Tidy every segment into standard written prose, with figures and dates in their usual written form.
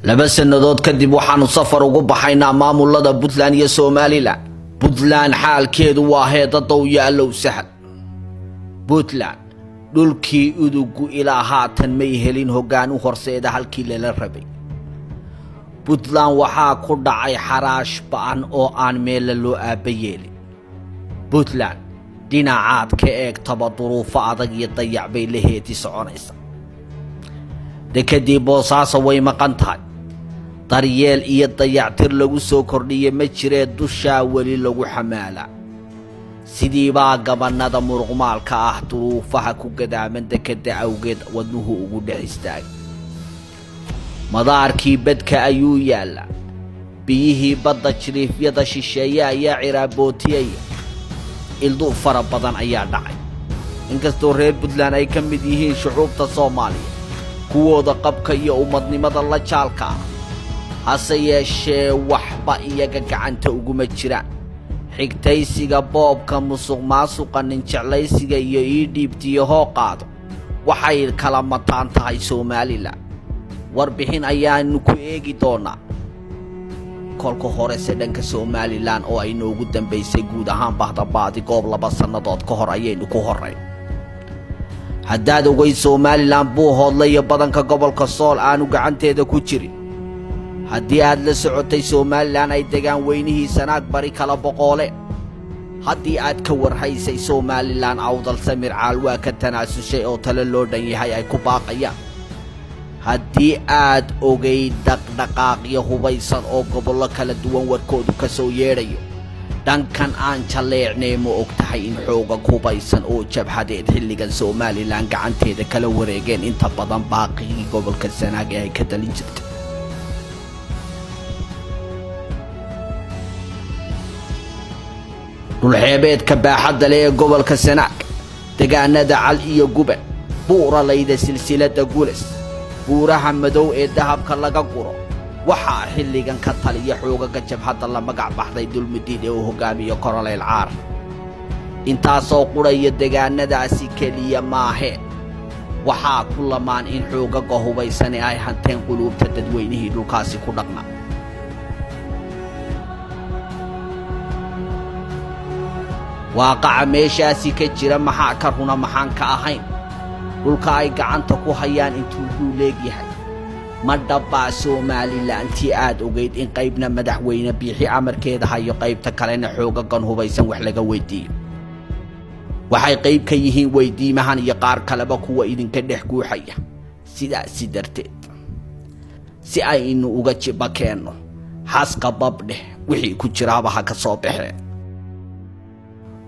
laba sanadood kadib waxaanu safar ugu baxaynaa maamulada Puntland iyo Somaliland. Puntland xaalkeedu waa heedadow yaalow sahal. Puntland dhulkii udugu ilaa haatan may helin hoggaan u horseeda halkii la rabay. Puntland waxaa ku dhacay xaraash ba'an oo aan meel loo aabayeelin. Puntland dhinacaad ka eegtaba duruufo adag iyo dayac bay laheeti soconaysa. dekadii Boosaaso way maqan tahay. daryeel iyo dayactir lagu soo kordhiyay ma jiree dusha wali lagu xamaala. sidii baa gabanada muruqmaalka ah duruufaha ku gadaaman dekada awgeed wadnuhu ugu dhex istaagay. madaarkii badka ayuu yaala. biyihii badda jiriifyada shisheeye ayaa ciraabootiyay. ildu fara badan ayaa dhacay. inkastoo reer Puntland ay ka mid yihiin shucuubta Soomaaliya kuwooda qabka iyo umadnimada la jaalka hase yeeshee waxba iyaga gacanta uguma jiraan. xigtaysiga boobka musuqmaasuqa nin jeclaysiga iyo dhiibtiyo hoo qaado waxay kala mataan tahay Somaliland. warbixin ayaanu ku eegi doonaa kolka hore dhanka Somaliland oo ay noogu dambeysay guud ahaan bahdabaadi goob 2 sanadood ka hor ayaynu ku horay. haddaad ogay Somaliland buu hodlaya badanka gobolka Sool aanu gacanteeda ku jirin. haddii aad la socotay Somaliland ay degaan weynihii Sanaag bari kala boqole. haddii aad ka warhaysay Somaliland awdal Samir Caalwaa ka tanaasushay oo talo loo dhan yahay ay ku baaqayaan. haddii aad ogay dhaqdhaqaaqyo hubaysan oo gobollo kala duwan warkoodu ka soo yeedhayo. dhankan aan jaleecnay ma ogtahay in xooga hubaysan oo jabhadeed xilligan Somaliland gacanteeda kala wareegeen inta badan baaqigii gobolka Sanaag ee ay ka talin jirtay. dhulxeebeedka baaxadda leh ee gobolka Sanaag deegaanada Cal iyo Guban buuralayda silsilada Guules buuraha madow ee dahabka laga guro waxaa xilligan ka taliya xoogaga jabhadda la magac baxday dulmidiid ee uu hogaamiyo Koroleyl Caar. intaasoo quraya deegaanadaasi keliya maahe waxaa ku lamaan in xoogaga hubaysan ay hanteen quluubta dadweynihii dhulkaasi ku dhaqnaa. waaqaca meeshaasi ka jira maxaa ka runa maxaan ka ahayn. dhulka ay gacanta ku hayaan intuu duu leegyahay ma dhabbaa Somaliland tii aad ogeyd in qaybna madaxweyne Biixi amarkeeda hayo qaybta kalena xoogagan hubaysan wax laga weydiiyo. waxay qayb ka yihiin weydiimahan iyo qaar kaleba kuwa idinka dhex guuxaya. sidaasi darteed si aynu uga jiba keenno xaska babdheh wixii ku jiraaba ha ka soo baxeen.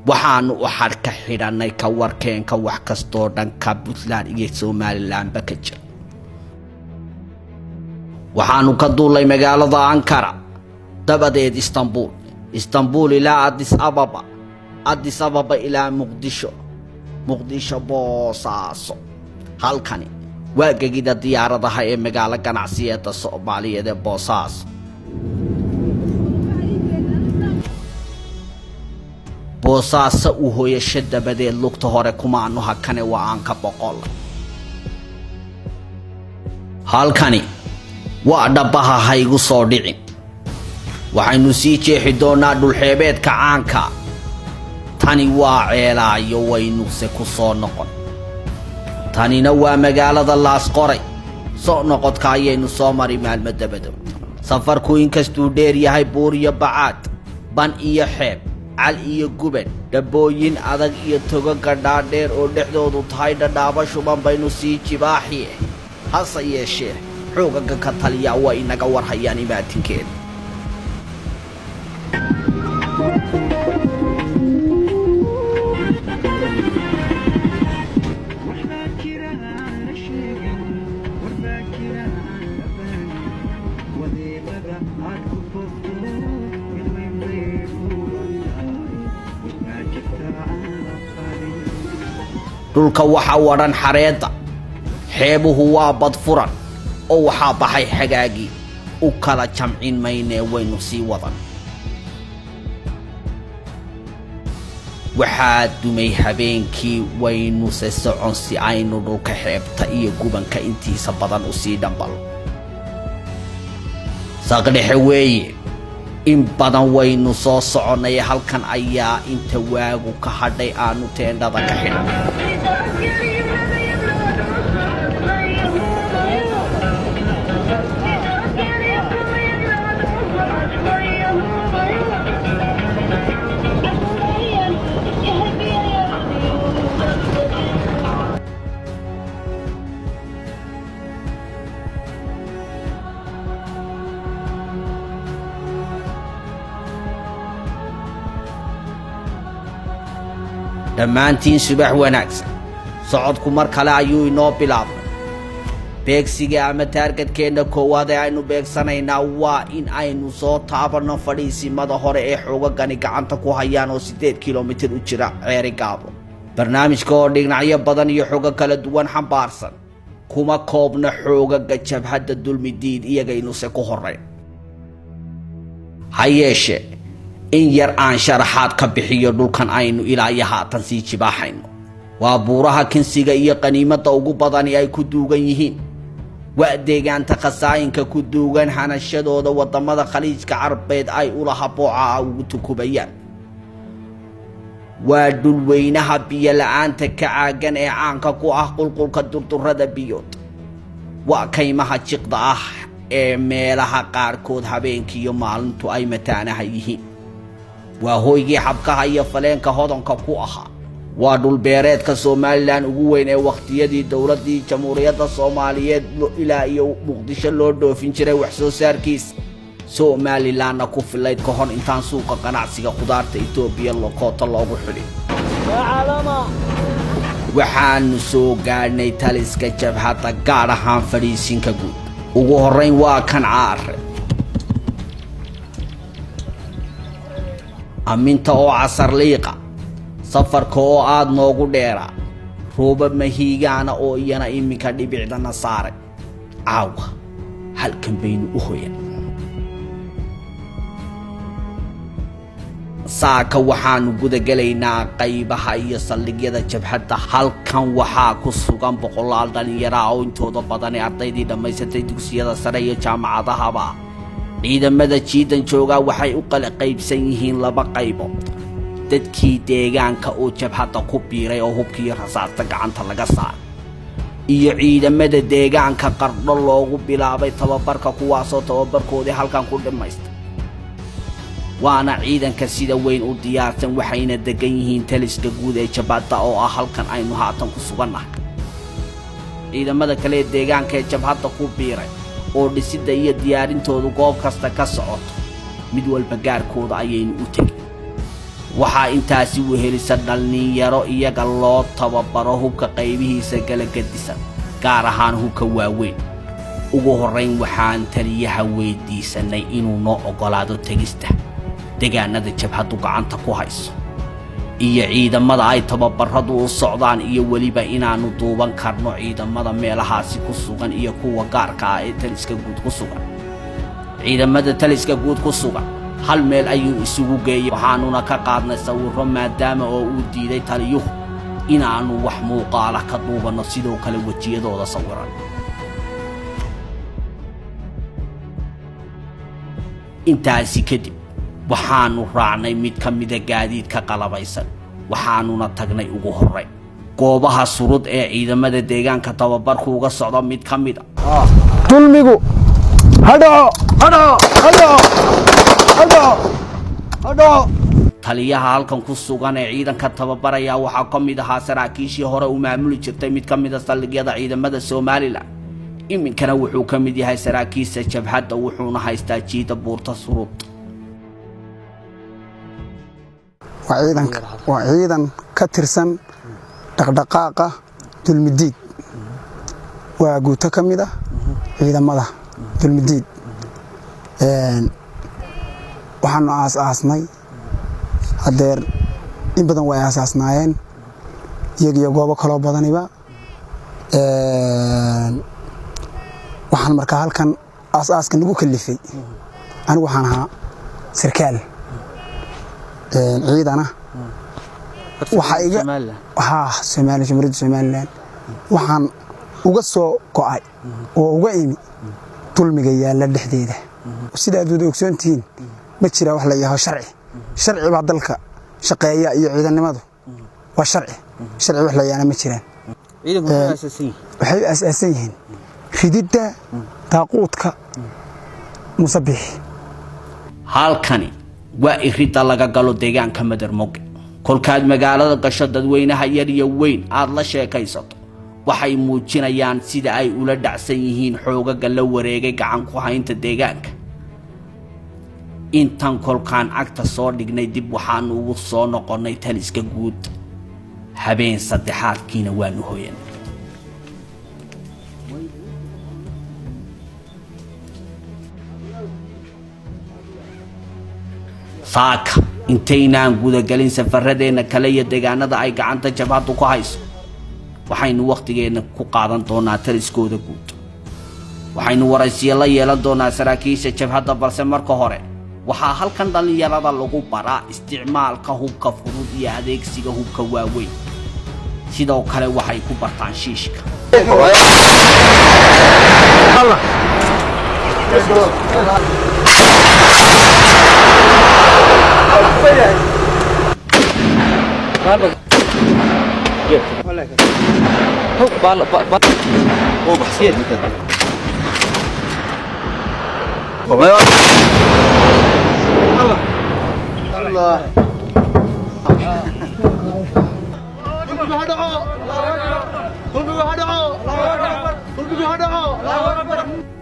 waxaanu u xarka xidhanay ka warkeenka wax kastoo dhanka Puntland iyo Somaliland ba ka jira. waxaanu ka duulay magaalada Ankara dabadeed Istanbul ilaa Addis Ababa ilaa Muqdisho Boosaaso. halkani waa gegida diyaaradaha ee magaalo ganacsiyeedda Soomaaliyeed ee Boosaaso. Boosaaso u hooyasho dabadeed lugta hore kumaanu hakane waa aan ka boqol. halkani waa dhabaha haygu soo dhicin. waxaynu sii jeexi doonaa dhulxeebeedka caanka. tani waa ceelaayo waynu se ku soo noqon. tanina waa magaalada Laasqoray. soo noqodka ayaynu soo mari maalmo dabadood. safarku inkastuu dheer yahay buur iyo bacaad ban iyo xeeb Cal iyo Guban dabooyin adag iyo togaga dhaadheer oo dhexdoodu tahay dhadhaaba shuban baynu sii jibaaxi. hase yeeshee xoogaga ka taliya waa inaga warhayaan imaatinkeeda. dhulka waxa waran xareeda. xeebuhu waa bad furan oo waxaa baxay xagaagii u kala jamcin maynee waynu sii wadan. waxaa dumay habeenkii waynu se socon si aynu dhulka xeebta iyo gubanka intiisa badan u sii dhambalo. saqdhexe weeye in badan waynu soo soconay halkan ayaa inta waagu ka hadhay aanu teendhada ka xidhan dhammaantiin subax wanaagsan socodku mar kale ayuu inoo bilaabnay beegsiga ama taargetkeenna koowaad ee aynu beegsanaynaa waa in aynu soo taabanno fadhiisimada hore ee xoogagani gacanta ku hayaan oo 8 kilomitir u jira Ceeri Gaabo barnaamijka oo dhinacyo badan iyo xogo kala duwan xambaarsan kuma koobna xoogaga jabhadda dulmidiid iyagaynu se ku horeyn hayeeshe in yar aan sharaxaad ka bixiyo dhulkan aynu ilaa iyo haatan sii jibaaxayno waa buuraha kinsiga iyo qaniimada ugu badan ay ku duugan yihiin waa deegaanta qasaayinka ku duugan hanashadooda wadamada khaliijka Carbeed ay ula habooca ugu tukubayaan waa dhul weynaha biyo la'aanta ka caagan ee caanka ku ah qulqulka durdurada biyood waa kaymaha jiqda ah ee meelaha qaarkood habeenkii iyo maalintu ay mataanaha yihiin waa hooygii xabkaha iyo faleenka hodanka ku ahaa waa dhul beereedka Soomaaliland ugu weyn ee waqtiyadii dawladii Jamhuuriyadda Soomaaliyeed ilaa iyo Muqdisho loo dhoofin jiray wax soo saarkiisa Somaliland ku filayd ka hor intaan suuqa ganacsiga khudaarta Itoobiya lokoota loogu xulin waxaan soo gaarnay taliska jabhadda gaar ahaan fadhiisinka guud ugu horeyn waa kan caare aminta oo casar liiqa safarka oo aad noogu dheera roobab mahiigaana oo iyana iminka dhibicdana saaray caawa halkan baynu u hoyan saaka waxaanu gudagalaynaa qaybaha iyo saldhigyada jabhadda halkan waxaa ku sugan boqolaal dhalinyaro oo intooda badan ardaydii dhammaysatay dugsiyada sare iyo jaamacadahaba ciidamada jiidan jooga waxay u kala qaybsan yihiin laba qaybood dadkii deegaanka oo jabhadda ku biiray oo hubkii rasaasta gacanta laga saaray iyo ciidamada deegaanka qardho loogu bilaabay tababarka kuwaasoo tababarkoodii halkan ku dhimaystay waana ciidanka sida weyn u diyaarsan waxayna degan yihiin taliska guud ee jabhadda oo ah halkan aynu haatan ku sugannahay ciidamada kale ee deegaanka ee jabhadda ku biiray oo dhisida iyo diyaarintoodu goob kasta ka socoto mid walba gaarkooda ayaynu u tagay waxaa intaasi wehelisa dhalinyaro iyaga loo tababaro hubka qaybihiisa kala gadisan gaar ahaan hubka waaweyn ugu horeyn waxaan taliyaha weydiisanay inuu noo ogolaado tagista deegaanada jabhaddu gacanta ku hayso iyo ciidamada ay tababaradu u socdaan iyo waliba inaanu duuban karno ciidamada meelahaasi ku sugan iyo kuwa gaarka ah ee taliska guud ku sugan ciidamada taliska guud ku sugan hal meel ayuu isugu geeyay waxaanuna ka qaadnay sawirro maadaama oo uu diiday taliyuhu inaanu wax muuqaala ka duubano sidoo kale wajiyadooda sawiran intaasi kadib waxaanu raacnay mid ka mid ah gaadiidka qalabaysan waxaanuna tagnay ugu horeyn goobaha surud ee ciidamada deegaanka tababarku uga socdo mid ka mid ah dulmigu hadho taliyaha halkan ku sugan ee ciidanka tababaraya waxaa ka mid ahaa saraakiishii hore u maamuli jirtay mid ka mid ah saldhigyada ciidamada Soomaaliland iminkana wuxuu ka mid yahay saraakiisha jabhadda wuxuuna haystaa jiida buurta surud waa ciidan ka tirsan dhaqdhaqaaqa dulmidiid waa guuto ka mid ah ciidamada dulmidiid waxaanu aasaasnay hadeer in badan way aasaasnaayeen iyagiyo goobo kaloo badaniba waxaan markaa halkan aasaaska nagu kalifay anigu waxaan ahaa sarkaal ciidana waxa iga Jamhuuriyadda Soomaaliland waxaan uga soo go'ay oo uga imi dulmiga yaala dhexdeeda sida aad wada ogsoontihiin ma jira wax la yahay sharci baa dalka shaqeeya iyo ciidanimadu waa sharci wax la yaana ma jiraan waxay asaasan yihiin ridida taaquudka musabix halkani waa irida laga galo deegaanka Madarmoge kolkaad magaalada gasho dadweynaha yar iyo weyn aad la sheekaysato waxay muujinayaan sida ay ula dhacsan yihiin xoogaga la wareegay gacan ku haynta deegaanka intan kolkaan agta soo dhignay dib waxaan ugu soo noqonay taliska guud habeen saddexaadkiina waanu hooyan saaka intaynaan gudagalin safaradeenna kale iyo deegaanada ay gacanta jabhadu ku hayso waxaynu waqtigeena ku qaadan doonaa taliskooda guud waxaynu waraysiyo la yeelan doonaa saraakiisha jabhada balse marka hore waxaa halkan dhalinyarada lagu baraa isticmaalka hubka fudud iyo adeegsiga hubka waaweyn sidoo kale waxay ku bartaan shiishka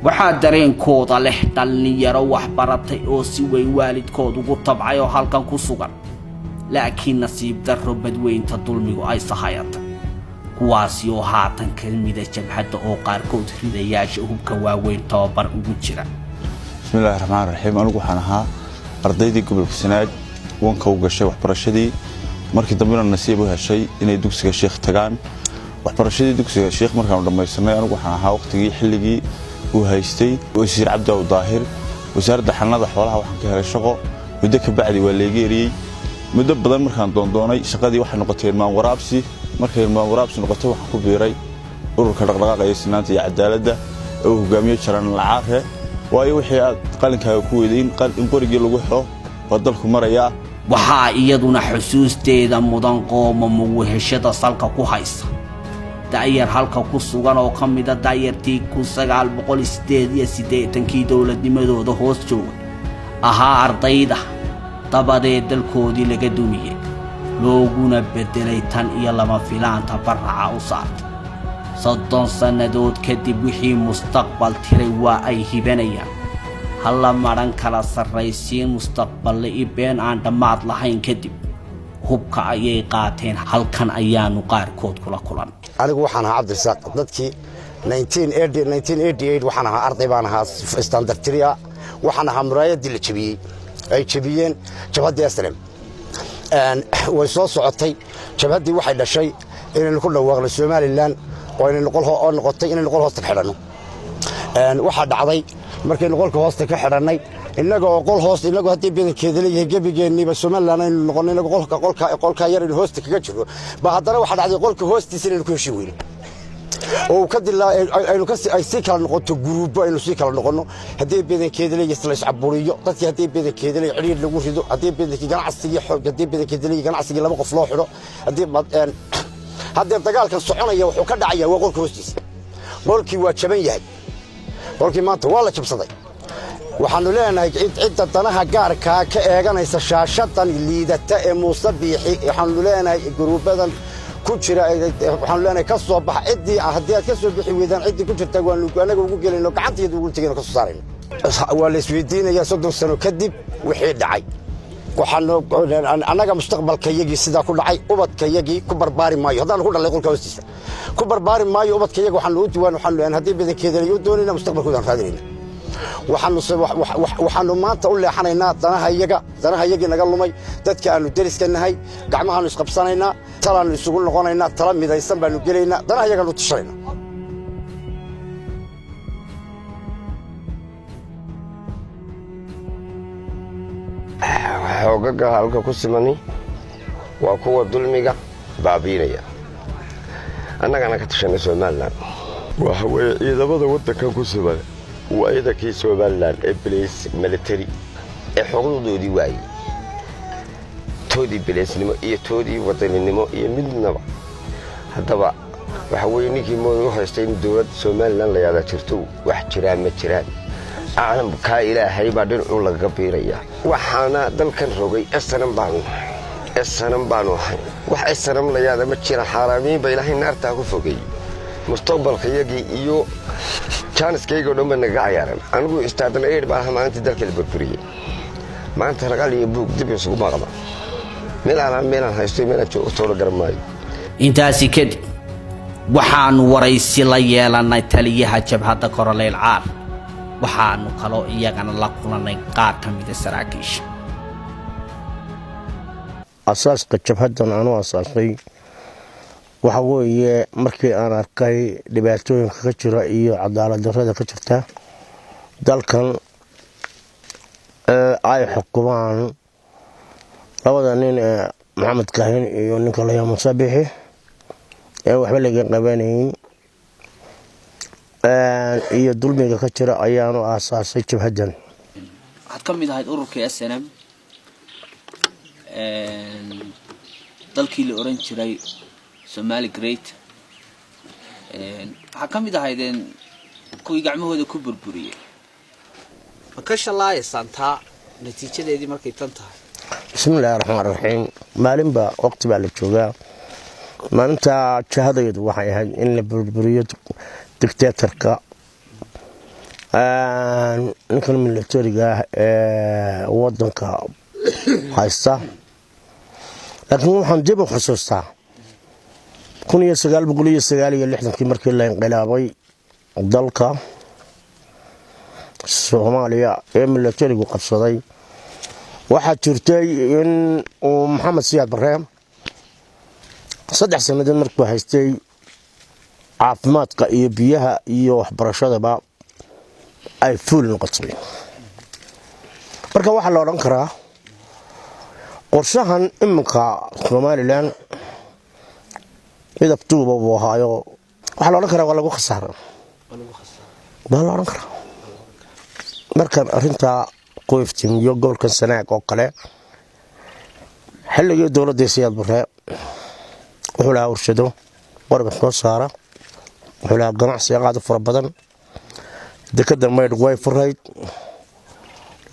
waxaa dareenkooda leh dhalinyaro wax baratay oo si weyn waalidkood ugu tabcay oo halkan ku sugan laakiin nasiib darro badweynta dulmigu ay sahayatay kuwaasi oo haatan kelmida jabhadda oo qaarkood ridayaasha hubka waaweyn tababar ugu jira bismillaahi raxmaani raxiim anigu waxaan ahaa ardaydii gobolka Sanaag wanka u gashay waxbarashadii markii dambena nasiib u heshay inay dugsiga Sheekh tagaan waxbarashadii dugsiga Sheekh markaan dhamaysanay anigu waxaan ahaa waqtigii xilligii uu haystay wasiir Cabdi Daahir wasaaradda xanaanada xoolaha waxaan ka helay shaqo muddo ka bacdi waa la geeriyay muddo badan markaan doondoonay shaqadii waxay noqotay ilmaan waraabsi markay ilmaan waraabsi noqotay waxaan ku biiray ururka dhaqdhaqaaqa ee sinaanta iyo cadaaladda oo hogaamiye Jaran Lacaafe waayo wixii aad qalinkaaga ku weydeen in qorigii lagu helo badalku maraya waxaa iyaduna xusuusteeda mudan qoomamo weheshada salka ku haysa daayar halka ku sugan oo kamida daayartii 1988 dawladnimadooda hoos joogay ahaa ardayda dabadeed dalkoodii laga dumiyay looguna bedelay tan iyo lama filaanta barraca u saartay 30 sannadood kadib wixii mustaqbal tiray waa ay hibanayaan halla maran kala sarraysiin mustaqbal ibeen aan dhammaad lahayn kadib hubka ayay qaateen halkan ayaanu qaarkood kula kulan anigu waxaan ahaa Cabdirasaaq dadkii 1988 waxaan ahaa arday baan ahaa standard 3 waxaan ahaa muraayadii la jabiyay ay jabiyeen jabhadii aslam way soo socotay jabhadii waxay dhashay inay ku dhawaaqno Soomaaliland oo inay noqotay inay noqon hoosta ka xidhano waxa dhacday markay noqolka hoosta ka xidhanay inaga oo qol hoos inaga hadii badankeeda leeyahay gabigeeniba Soomaaliland ay noqon inaga qolka yar in hoosta kaga jiro ba haddana waxa dhacday qolka hoostiisa inay ku heshiin weyn oo ka dilaa aynu ka si kala noqoto gruubo aynu si kala noqono hadii badankeeda leeyahay isla iscaburiyo dadkii hadii badankeeda leeyahay xiriir lagu rido hadii badankeeda ganacsiga xoog hadii badankeeda leeyahay ganacsiga laba qof loo xiro hadii dagaalkan soconaya wuxuu ka dhacayaa waa qolka hoostiisa qolkii waa jaban yahay qolkii maanta waa la jabsaday waxaanu leenahay cidda danaha gaarka ka eeganaysa shaashadan liidata ee Muusabixi waxaanu leenahay gruubadan ku jira waxaanu leenahay ka soo bax cidii hadii aad ka soo bixi weydaan cidii ku jirta waanu anaga ugu gelayno gacanteedu ugu tagayno ka soo saarayno waa la isweydiinaya 30 sano kadib wixii dhacay waxaanu anaga mustaqbalkayagii sida ku dhacay ubadkayagii ku barbaari maayo hadaan ku dhalay qolka hoostiisa ku barbaari maayo ubadkayaga waxaanu u diiwaan waxaanu leenahay hadii badankeeda ay u doonayna mustaqbalkooda raadinayna waxaanu maanta u leexanaynaa danaha iyaga naga lumay dadka aanu deriskanahay gacmahaanu isqabsanaynaa talaanu isugu noqonaynaa tala midaysan baanu gelaynaa danaha iyaga nu tishanaynaa xoogaga halka ku simani waa kuwa dulmiga baabiinaya annagana ka tashanay Soomaaliland waxa weeye ciidamada waddanka ku siman وإذا كي سومالان إبليس ملتري حقوقودي واي تودي بليس نمو إيه تودي وطني نمو إيه من نبع هذا waxaway ninkii moodu haystay in dawlad Soomaaliland la yaada jirto wax jiraan ma jiraan caalamka Ilaahay baa dhinac laga biiraya waxaana dalkan rogay SNM baanu wax SNM la yaada ma jira xaraamiin ba Ilaahay naarta ku fogay mustaqbalka yagii iyo chanskayga dhanba naga cayaaran anigu istaadana eed baa maanta dalka la burburiyay maanta raqal iyo buug dib isugu maqla meelaan haystay meelaan joogto la garmaayo intaasi kadib waxaanu waraysi la yeelanay taliyaha jabhadda Koroleyl Caar waxaanu kaloo iyagana la kulanay qaar ka mid ah saraakiisha asaaska jabhaddan aanu asaasay waxa weeye markii aan arkay dhibaatooyinka ka jira iyo cadaalad darrada ka jirta dalkan ay xukumaan labada nin Maxamed Kaahin iyo ninka la yiraahdo Sabixi waxba laga qabanayn iyo dulmiga ka jira ayaanu aasaasay jabhaddan waxaad ka mid ahayd ururka SNM dalkii la oran jiray Somali Great waxa ka mid ahaydeen kuwii gacmahooda ku burburiyay ka shalaay santa natiijadeedii markay tan tahay bismillaahir rahmaanir rahiim maalinba waqti baa la joogaa maalinta jahadaydu waxay ahayd in la burburiyo dictatorka ninkan militariga wadanka haysta laakiin waxaan dib u xusuustaa 1969 markii la inqilaabay dalka Soomaaliya ee militarigu qabsaday waxa jirtay in Maxamed Siyaad Barre 3 sanadood markuu haystay caafimaadka iyo biyaha iyo waxbarashadaba ay fuul noqotay marka waxa la oran karaa qorshahan iminka Somaliland إذا بتوبة وهايو وحلا نكره ولا بخسارة ما لا نكره مركب أنت قويفتين يقول كان سنة قلة حل الدولة دي سياد برا وحلا ورشدو وربح قصارة وحلا قناع سياقات فربضن دكتور ما يدقوي فريد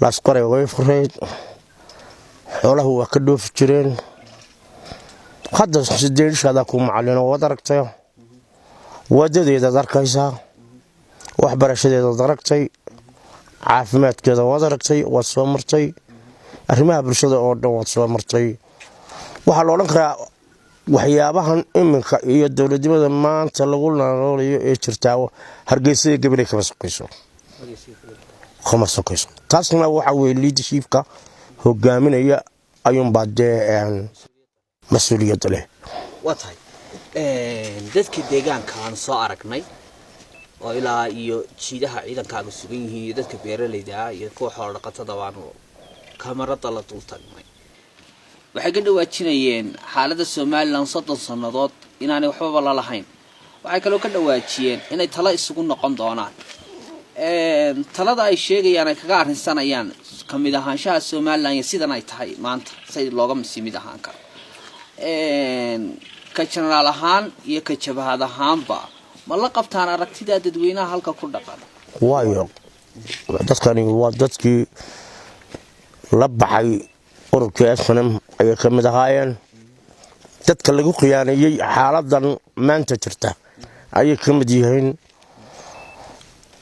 لاسقري وقوي فريد حوله هو كله في جرين hadda sideen shada ku macallin oo daragtay wadadeeda darkaysa waxbarashadeeda daragtay caafimaadkeeda daragtay waa soo martay arrimaha bulshada oo dhan waa soo martay waxa la oran karaa waxyaabahan iminka iyo dawladnimada maanta lagu noolayo ee jirta Hargeysa gabalay ka masqayso taasna waxa weey leadershipka hogaaminaya ayuun baadee مسؤولية له. وطهي. dadka deegaanka aan soo aragnay oo ilaa iyo jiidaha ciidankaaga sugan yihiin dadka beeraleyda ah iyo koox xoolo dhaqatada waanu kamarada la dul tagnay waxay ka dhawaajinayeen xaaladda Soomaaliland 30 sanadood inaanay waxba la lahayn waxay kaloo ka dhawaajiyeen inay talo isugu noqon doonaan talada ay sheegayaan ay kaga arrinsanayaan kamid ahaanshaha Soomaaliland sidan ay tahay maanta say looga mid ahaan karo ka general ahaan iyo ka jabhad ahaanba ma la qabtaan aragtida dadweynaha halka ku dhaqan waayo dadkani waa dadkii la baxay ururka SNM ay ka mid ahaayeen dadka lagu qiyaanayay xaaladan maanta jirta ay ka mid yihiin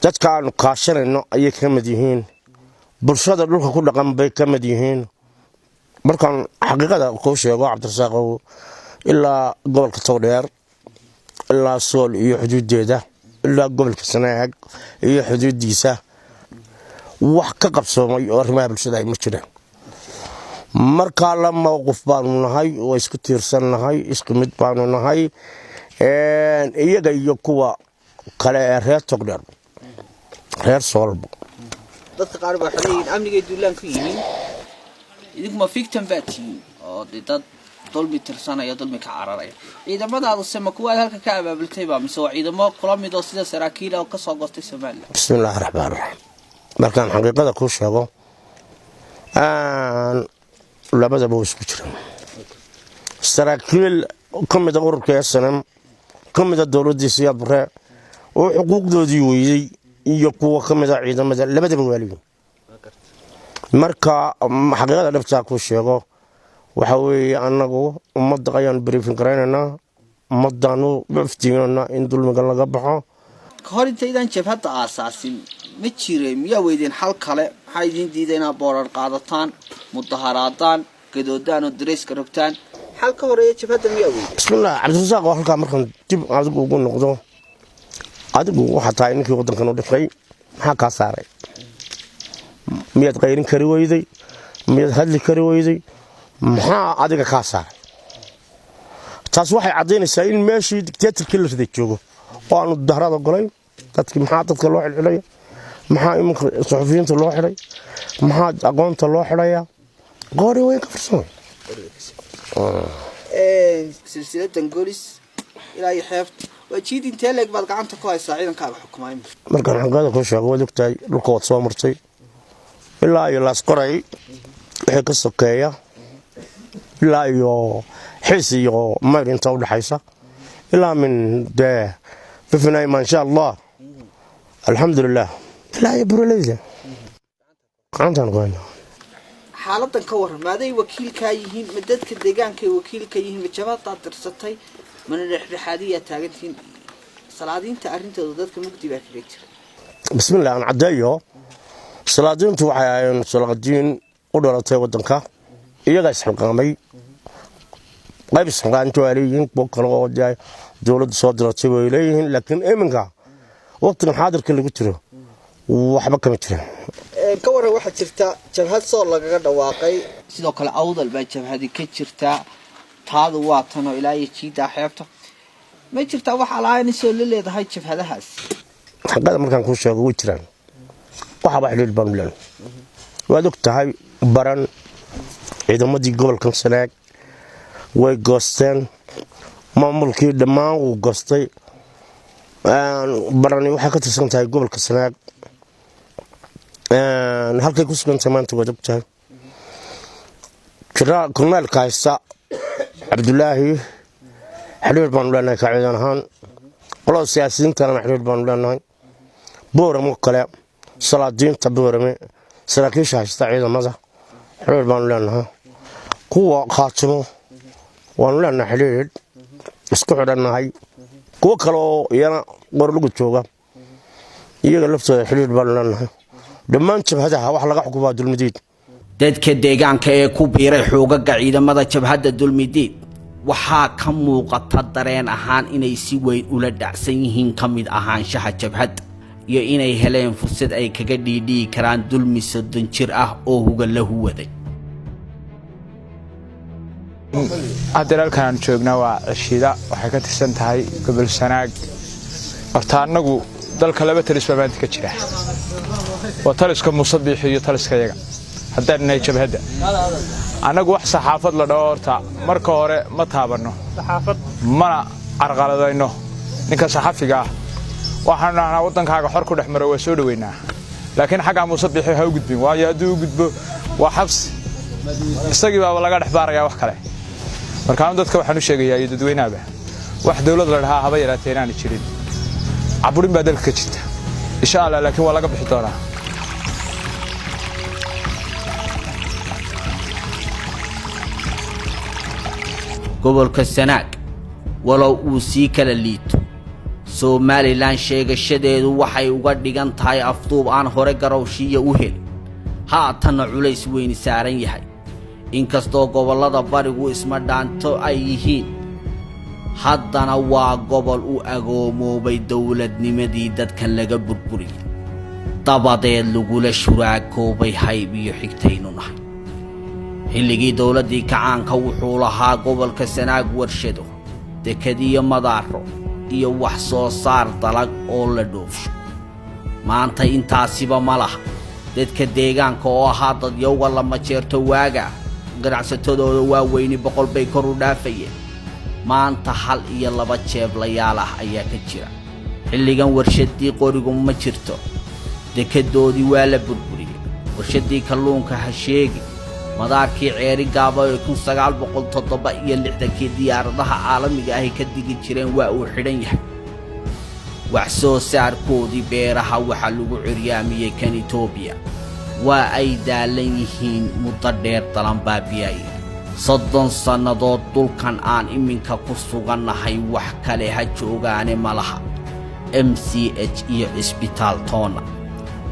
dadka aan kaashanayno ay ka mid yihiin bulshada dhulka ku dhaqan bay ka mid yihiin markaan xaqiiqada ku sheego Cabdirasaaq ilaa gobolka Togdheer ilaa Sool iyo xuduudeeda ilaa gobolka Sanaag iyo xuduudiisa wax ka qabsoomay oo arrimaha bulshada ay ma jiraan marka la mowqif baanu nahay oo isku tiirsanahay isku mid baanu nahay iyaga iyo kuwa kale ee reer Togdheer reer Sool dadka qaar baa xiriir amniga duulaan ku yihiin idinku ma fiktan baatiin oo dad dulmi tirsanaya dulmi ka cararaya ciidamadaadu sama kuwaad halka ka abaabultay baa mise waa ciidamo kula mid oo sida saraakiil oo ka soo goostay Soomaaliya bismillaahir rahmaanir rahiim markaan xaqiiqada ku sheego labadaba way isku jiraan saraakiil ka mid ah ururka SNM ka mid ah dawladda Siyaad Barre oo xuquuqdoodii weeyay iyo kuwa ka mid ah ciidamada labadaba waaliyo marka xaqiiqada dhabta ku sheego waxa weeye anagu ummadda ayaan briefing gareynaa ummaddaanu baftiinana in dulmiga laga baxo hor intaydan jabhadda aasaasin ma jiray miyaa weydeen xal kale maxay idin diidayna boorar qaadataan mudaharaadaan gadoodaan oo dareyska rogtaan xal ka horeeya jabhadda miyaa weydeen bismillah cabdirasaaq halka markan dib adigu ugu noqdo adigu waxa tahay ninkii wadankan u dhifay maxaa ka saaray miyaad qayrin kari weyday miyaad hadli kari weyday maxaa adiga ka saaray taas waxay cadeynaysaa in meeshii dictatorkii la riday joogo oo aanu dahrada golayn dadkii maxaa dadka loo xilxilaya maxaa imanka suxufiyiinta loo xidhay maxaa aqoonta loo xidhaya qoori way ka farsan silsiladan goolis ilaa iyo xeebta waa jiid intee leeg baad gacanta ku haysaa ciidankaaga xukumaay markaan xaqada ku sheego waad ogtahay dhulka wad soo martay ilaa iyo laas qoray wixii ka sokeeya ilaa iyo xiis iyo mayr inta u dhaxaysa ilaa min dee bifnay ma sha Allah alxamdulillah ilaa iyo buraleyda gacantaan ku haynaa xaaladan ka waran maaday wakiilka yihiin ma dadka deegaanka wakiilka yihiin ma jabhadda dirsatay mana dhexdhexaadiya taagantiin salaadiinta arintooda dadka mugdi baa kaga jira bismillah aan cadeeyo salaadiintu waxay ahaayeen salaadiin u dhalatay wadanka iyaga isxilqaamay qayb isxilqaantu ay leeyihiin boqol oo dawladda soo diratay way leeyihiin laakiin iminka waqtigan xaadirka lagu jiro waxba kama jiraan ka waran waxa jirta jabhad soo lagaga dhawaaqay sidoo kale awdal baa jabhadi ka jirta taadu waa tan oo ilaa iyo jiida xeebta ma jirta waxa lahayn soo leedahay jabhadahaas xaqada markaan ku sheego way jiraan waxa wax leeyahay Puntland waad ogtahay baran ciidamadii gobolka Sanaag way goosteen maamulkii dhammaan uu goostay barani waxa ka tirsan tahay gobolka Sanaag halkay ku sugan maanta waad ogtahay jira korneel kaaysa Abdullaahi xiriir baan leenahay ka ciidan ahaan qolo siyaasiyiintana xiriir baan leenahay booramo kale salaadiinta boorame saraakiisha haysta ciidamada xiriir baan leenahay kuwa qaatimo waan leenahay xiriir isku xidhanahay kuwa kale oo iyana qorlugu jooga iyaga laftooda xiriir baan leenahay dhammaan jabhadaha wax laga xukumaa dulmidiid dadka deegaanka ee ku biiray xoogaga ciidamada jabhadda dulmidiid waxaa ka muuqata dareen ahaan inay si weyn ula dhacsan yihiin ka mid ahaanshaha jabhadda iyo inay heleen fursad ay kaga dhiidhii karaan dulmi 30 jir ah oo huga la huwaday adeeralkan joognaa waa Ashida waxay ka tirsan tahay gobol Sanaag horta anagu dalka laba talis baa ka jira waa taliska Musabbix iyo taliska yaga haddaan inay jabhadda anagu wax saxaafad la dhawarta marka hore ma taabano saxaafad mana arqaladayno ninka saxafiga waxaan ahaa wadankaaga xor ku dhaxmaro waa soo dhaweynaa laakiin xaga Musabbix ha u gudbin waa yaadu gudbo waa xabs isagii baa laga dhaxbaaraya wax kale markaan dadka waxaan u sheegayaa dadweynaha wax dawlad la dhahaa haba yaraatee inaan jirin aburin baa dalka jirta insha Allah laakiin waa laga bixi doonaa gobolka Sanaag walow uu sii kala liito Somaliland sheegashadeedu waxay uga dhigan tahay afduub aan hore garowshiya u helin haatan culays weyn saaran yahay inkastoo gobolada barigu isma dhaanto ay yihiin haddana waa gobol u agoomoobay dawladnimadii dadkan laga burburiyay dabadeed lagula shuraakoobay hayb iyo xigtaynu nahay xilligii dawladii kacaanka wuxuu lahaa gobolka Sanaag warshado dekadiyo madaaro iyo wax soo saar dalag oo la dhoofsho maanta intaasiba ma laha dadka deegaanka oo ahaa dad yowga lama jeerto waaga ganacsatadooda waaweyni 100 bay kor u dhaafayeen maanta hal iyo laba jeeblayaal ah ayaa ka jira xilligan warshadii qorigu ma jirto dekedoodii waa la burburiyay warshadii kalluunka ha sheegi madaarkii ceeri gaabo ee 1967 diyaaradaha caalamiga ah ka digi jireen waa uu xidhan yahay wax soo saarkoodii beeraha waxa lagu ciryaamiyay kan Itoobiya waa ay daalan yihiin muddo dheer dalan baabiyay 30 sannadood dhulkan aan iminka ku sugannahay wax kale ha joogaane malaha MCH iyo isbitaal toona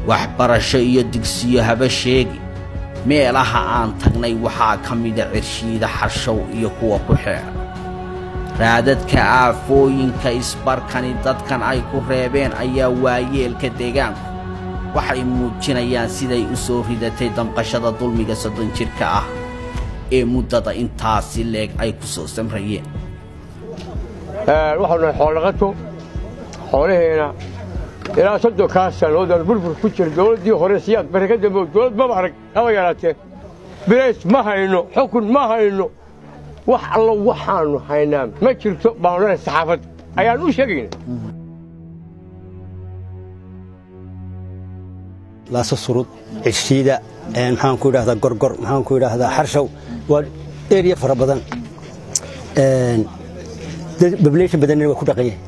waxbarasho iyo dugsiyo haba sheegi meelaha aan tagnay waxaa ka mid ah cirshiida xarshow iyo kuwa ku xeeran raadadka aafooyinka isbarkani dadkan ay ku reebeen ayaa waayeelka deegaanku waxay muujinayaan siday u soo ridatay damqashada dulmiga 30 jirka ah ee muddada intaasi leeg ay ku soo samrayeen waxaanu xoolaqato xoolaheena ilaa 30 sanadood burbur ku jira dawladii hore siyaad barakada dawlad ma arag haba yaraatee bilays ma hayno xukun ma hayno wax alla waxaanu haynaa ma jirto baanada saxaafad ayaan u sheegaynaa la surud ciisida maxaan ku yiraahdaa gorgor maxaan ku yiraahdaa xarshow waa area fara badan population badan waa ku dhaqayeen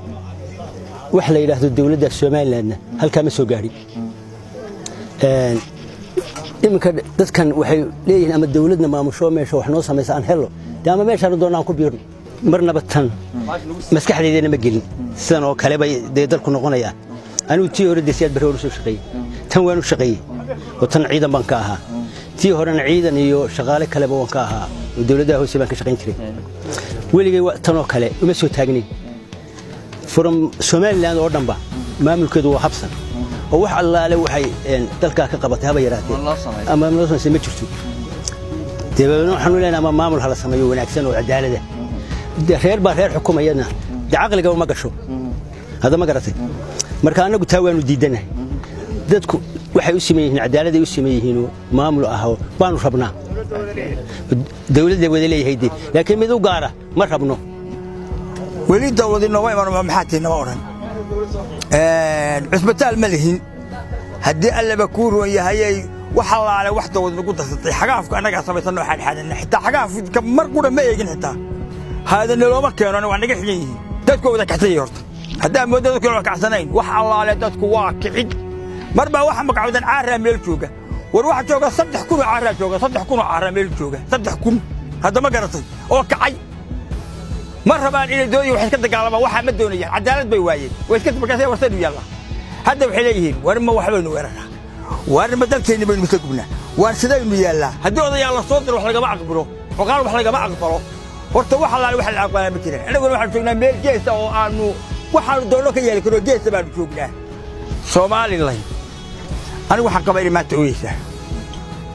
wax la yiraahdo dawladda Soomaaliland halka ma soo gaari iminka dadkan waxay leeyihiin ama dawladna maamusho meesha wax noo sameeyaan helo ama meesha doonaan ku biirno marnaba tan maskaxdeedana ma gelin sidan oo kale bay dalku noqonayaan anu tii hore deesiyad baro soo shaqeeyay tan waanu shaqeeyay oo tan ciidan baan ka ahaa tii horena ciidan iyo shaqaale kale baan ka ahaa dawladda hoose baan ka shaqeyn jiray weligay tan oo kale uma soo taagnin from Somaliland oo dhanba maamulkeedu waa habsan oo wax allaale waxay dalka ka qabatay haba yaraatee ama loo sameeyay ma jirto deebaano waxaanu leenahay ama maamul hala sameeyo wanaagsan oo cadaalad ah reer baa reer xukumayana aqliga uma gasho hada ma garatay marka anagu taa waanu diidanahay dadku waxay u sameeyeen cadaalad ay u sameeyeen maamul ah baanu rabnaa dawladda wada leeyahay laakiin mid u gaara ma rabno weli dawladina waa iman maxaatina oran isbitaal ma lihin hadii alla ba ku roon yahay waxa laale wax dawlad lagu dasatay xagaafka anaga sameeysan waxaan xaadana xitaa xagaafka mar qura ma eegin xitaa hada looma keeno waa naga xigeen dadku wada kaxtay horta hadaa moodada kale kacsanayn wax allaale dadku waa kicid marba waxa magacoodan caara meel jooga war waxa jooga 3 kun caara jooga 3 kun caara meel jooga 3 kun hada ma garatay oo kacay marhabaan inay dooyo wax ka dagaalamaan waxa ma doonayaan cadaalad bay waayeen way iska markaas ay warsan yalla hada waxay leeyihiin war ma waxbaynu weerarnaa war ma dalkeena baynu ka gubnaa war sidaynu yalla hadii odayaal la soo diro wax laga aqbalo xoqaal wax laga aqbalo horta waxa la wax la aqbalay ma jiraan anagu waxaan joognaa meel geesta oo aanu waxaan doono ka yeeli karo geesta baan joognaa Soomaaliland anigu waxaan qabayay maanta ooyeysa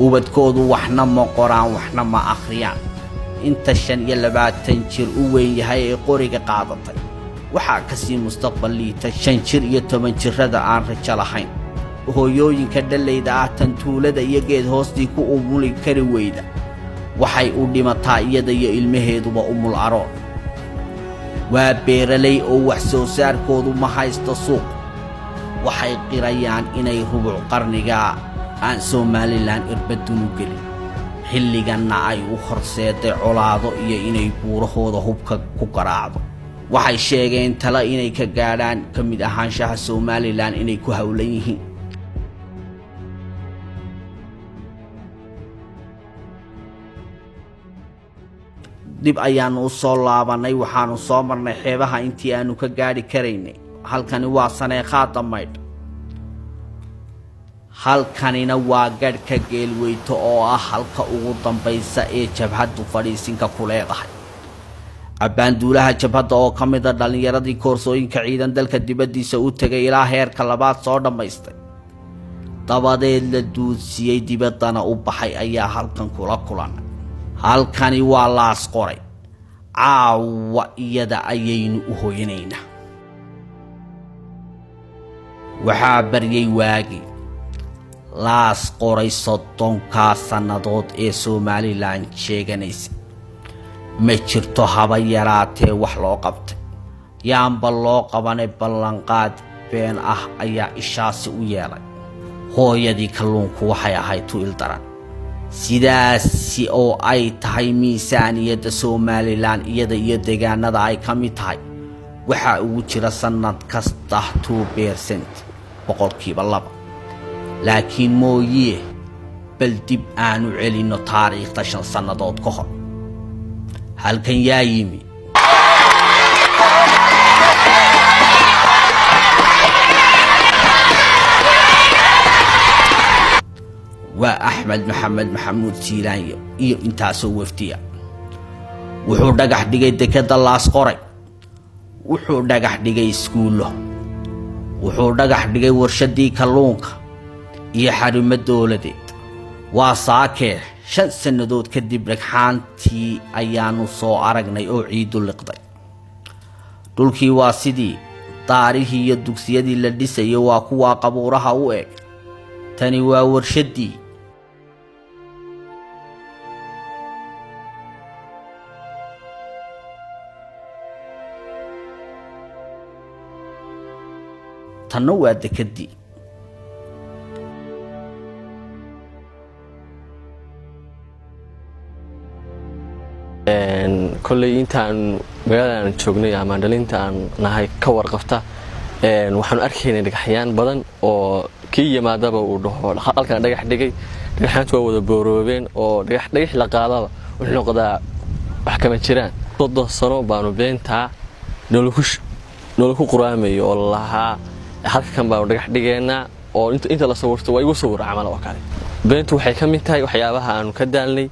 ubadkoodu waxna ma qoraan waxna ma akhriyaan inta 25 jir u weyn yahay ee qoriga qaadatay waxa ka sii mustaqbal liita 5 jir iyo 10 jirada aan rajo lahayn hooyooyinka dhalayda ah tan tuulada iyo geed hoostii ku umuli kari weyda waxay u dhimataa iyada iyo ilmaheeduba umul aroon waa beeralay oo wax soo saarkoodu ma haysto suuq waxay qirayaan inay rubuc qarniga aan Somaliland irbadunu gelin xilliganna ay u horseeday colaado iyo inay buurahooda hubka ku garaacdo waxay sheegeen tala inay ka gaadhaan kamid ahaanshaha Somaliland inay ku hawlan yihiin dib ayaanu soo laabanay waxaanu soo marnay xeebaha intii aanu ka gaari karaynay halkani waa Saneeqaa Damaydh halkanina waa gadhka geelweyto oo ah halka ugu dambaysa ee jabhadu fadhiisinka ku leedahay abaanduulaha jabhada oo kamid ah dhalinyaradii koorsooyinka ciidan dalka dibadiisa u tagay ilaa heerka labaad soo dhamaystay dabadeed la duudsiyay dibadana u baxay ayaa halkan kula kulan halkani waa laas qoray caawa iyada ayaynu u hooyanaynaa waxaa baryay waagi laas qoray 30 sannadood ee Somaliland sheeganaysa ma jirto haba yaraatee wax loo qabtay yaanba loo qabanay ballanqaad been ah ayaa ishaasi u yeelay hooyadii kalluunku waxay ahayd tu ildaran sidaasi oo ay tahay miisaaniyadda Somaliland iyada iyo deegaanada ay ka mid tahay waxa ugu jira sanad kasta 2% boqolkiiba 2 laakiin mooyee bal dib aanu celino taariikhda 5 sannadood ka hor halkan yaa yimi waa Axmed Maxamed Maxamuud Siilaanyo iyo intaasoo wafdiya wuxuu dhagax dhigay dekada laas qoray wuxuu dhagax dhigay iskuulo wuxuu dhagax dhigay warshadii kalluunka iyo xarumo dawladeed waa saakee 5 sannadood kadib dhagxaantii ayaanu soo aragnay oo ciidu liqday dhulkii waa sidii taariikhii iyo dugsiyadii la dhisay waa kuwa qabuuraha u eg tani waa warshadii tanna waa dekadii kolley intaan magaalada joognay ama dhalinta aan nahay ka warqabta waxaan arkaynay dhagaxyaan badan oo kii yimaadaba uu dhaho halkan dhagax dhigay dhagaxaantu waa wada booroobeen oo dhagax la qaadaba wuxuu noqdaa wax kama jiraan 30 sano baanu beentaa noloku quraamayo oo lahaa halkan baanu dhagax dhigeena oo inta la sawirto waa igu sawir camal oo kale beentu waxay ka mid tahay waxyaabaha aanu ka daalnay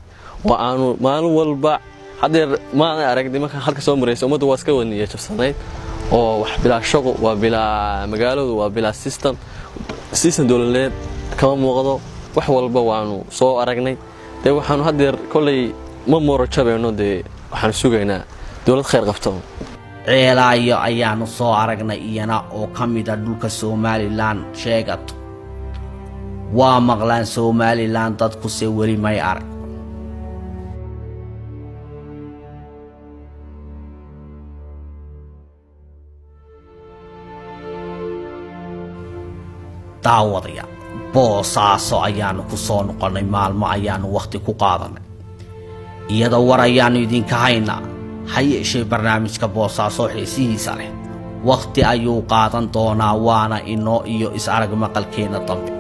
oo aanu maalin walba hadeer ma aragni marka halka soo marayso umadu waa iska waniye jabsanayd oo wax bilaa shaqo waa bilaa magaaladu waa bilaa system dawladeed kama muuqdo wax walba waanu soo aragnay waxaanu hadeer kolley ma mooro jabeeno waxaan sugaynaa dawlad khayr qabto ceelaayo ayaanu soo aragnay iyana oo ka mid ah dhulka Somaliland sheegato waa maqlaan Somaliland dadku se weli may arag daawadaya boosaaso ayaanu ku soo noqonay maalmo ayaanu waqti ku qaadanay iyada war ayaanu idinka haynaa hayeeshee barnaamijka boosaaso xiisihiisa leh waqti ayuu qaadan doonaa waana inoo iyo is arag maqalkeena dambe